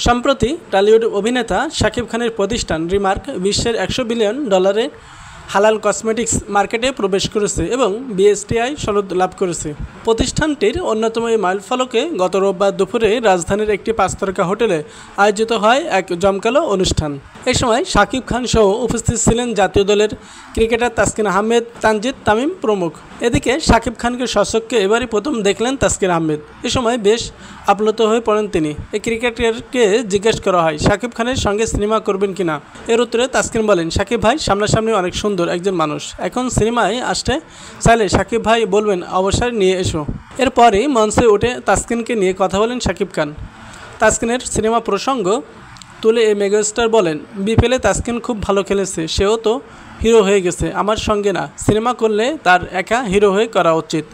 সম্প্রতি টলিউড অভিনেতা শাকিব খানের প্রতিষ্ঠান রিমার্ক বিশ্বের $100 বিলিয়ন হালাল কসমেটিক্স মার্কেটে প্রবেশ করেছে এবং বিএসটিআই সনদ লাভ করেছে। প্রতিষ্ঠানটির অন্যতম এই মাইলফলকে গত রোববার দুপুরে রাজধানীর একটি 5 তারকা হোটেলে আয়োজিত হয় এক জমকালো অনুষ্ঠান। এই সময় শাকিব খান সহ উপস্থিত ছিলেন জাতীয় দলের ক্রিকেটার তাসকিন আহমেদ, তানজিদ তামিম প্রমুখ। এদিকে শাকিব খানকে সচক্ষে এবারই প্রথম দেখলেন তাসকিন আহমেদ। এ সময় বেশ আপ্লুত হয়ে পড়েন তিনি। এই ক্রিকেটারকে জিজ্ঞেস করা হয় শাকিব খানের সঙ্গে সিনেমা করবেন কিনা। এর উত্তরে তাসকিন বলেন, শাকিব ভাই সামনাসামনি অনেক সুন্দর একজন মানুষ, এখন সিনেমায় আসতে চাইলে শাকিব ভাই বলবেন অবসর নিয়ে এসো। এরপরই মঞ্চে উঠে তাসকিনকে নিয়ে কথা বলেন শাকিব খান। তাসকিনের সিনেমা প্রসঙ্গ তুলে এই মেগাস্টার বলেন, বিপিএলে তাসকিন খুব ভালো খেলেছে, সেও তো হিরো হয়ে গেছে, আমার সঙ্গে না, সিনেমা করলে তার একা হিরো হয়ে করা উচিত।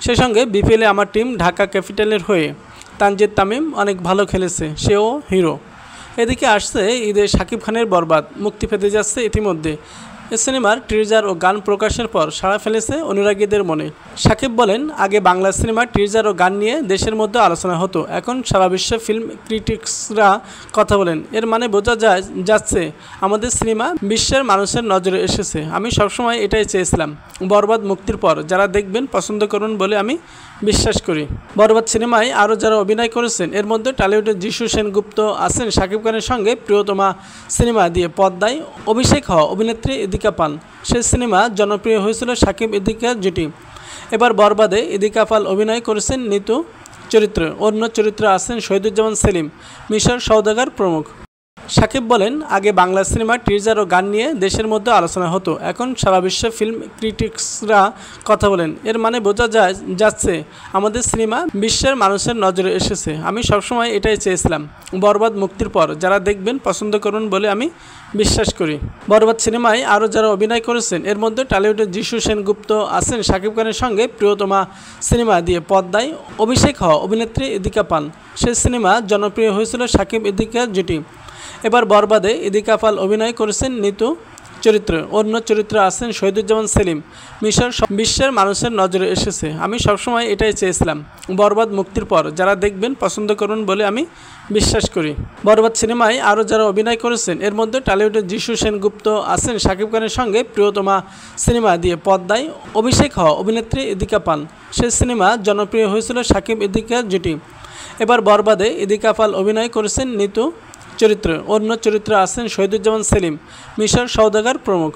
সেই সঙ্গে বিপিএলে আমার টিম ঢাকা ক্যাপিটালের হয়ে তানজিদ তামিম অনেক ভালো খেলেছে, সেও হিরো। এদিকে আসছে ঈদে শাকিব খানের বরবাদ মুক্তি পেতে যাচ্ছে ইতিমধ্যে। এই সিনেমার টিজার ও গান প্রকাশের পর সাড়া ফেলেছে অনুরাগীদের মনে। শাকিব বলেন, আগে বাংলা সিনেমার টিজার ও গান নিয়ে দেশের মধ্যে আলোচনা হতো, এখন সারা বিশ্বে ফিল্ম ক্রিটিক্সরা কথা বলেন। এর মানে বোঝা যাচ্ছে আমাদের সিনেমা বিশ্বের মানুষের নজরে এসেছে। আমি সবসময় এটাই চেয়েছিলাম। বরবাদ মুক্তির পর যারা দেখবেন পছন্দ করুন বলে আমি বিশ্বাস করি। বরবাদ সিনেমায় আরও যারা অভিনয় করেছেন এর মধ্যে টলিউডের যিশু সেনগুপ্ত আছেন শাকিব খানের সঙ্গে প্রিয়তমা সিনেমা দিয়ে পদ্মায় অভিষেক হওয়া অভিনেত্রী ইদিকা পাল। সেই সিনেমা জনপ্রিয় হয়েছিল শাকিব ইদিকা জুটি। এবার বরবাদে ইদিকা পাল অভিনয় করেছেন নিতু চরিত্রে। অন্য চরিত্রে আছেন শহীদুজ্জামান সেলিম, মিশর সওদাগর প্রমুখ। শাকিব বলেন, আগে বাংলা সিনেমার টিজার ও গান নিয়ে দেশের মধ্যে আলোচনা হতো, এখন সারা বিশ্বে ফিল্ম ক্রিটিক্সরা কথা বলেন। এর মানে বোঝা যাচ্ছে আমাদের সিনেমা বিশ্বের মানুষের নজরে এসেছে। আমি সবসময় এটাই চেয়েছিলাম। বরবাদ মুক্তির পর যারা দেখবেন পছন্দ করুন বলে আমি বিশ্বাস করি। বরবাদ সিনেমায় আরও যারা অভিনয় করেছেন এর মধ্যে টলিউডের যিশু সেনগুপ্ত আছেন শাকিব খানের সঙ্গে প্রিয়তমা সিনেমা দিয়ে পদ্মায় অভিষেক হওয়া অভিনেত্রী ইদিকা পাল। সেই সিনেমা জনপ্রিয় হয়েছিল শাকিব ইদিকা জুটি। এবার বরবাদে ইদিকা পাল অভিনয় করেছেন নিতু চরিত্রে। অন্য চরিত্রে আছেন শহীদুজ্জামান সেলিম, মিশর বিশ্বের মানুষের নজরে এসেছে। আমি সবসময় এটাই চেয়েছিলাম। বরবাদ মুক্তির পর যারা দেখবেন পছন্দ করুন বলে আমি বিশ্বাস করি। বরবাদ সিনেমায় আরও যারা অভিনয় করেছেন এর মধ্যে টলিউডের যিশু সেনগুপ্ত আছেন শাকিব খানের সঙ্গে প্রিয়তমা সিনেমা দিয়ে পদ্মায় অভিষেক হওয়া অভিনেত্রী ইদিকা পাল। সেই সিনেমা জনপ্রিয় হয়েছিল শাকিব ইদিকা জুটি। এবার বরবাদে ইদিকা পাল অভিনয় করেছেন নিতু চরিত্রে। অন্য চরিত্রে আছেন শহীদুজ্জামান সেলিম, মিশর সওদাগর প্রমুখ।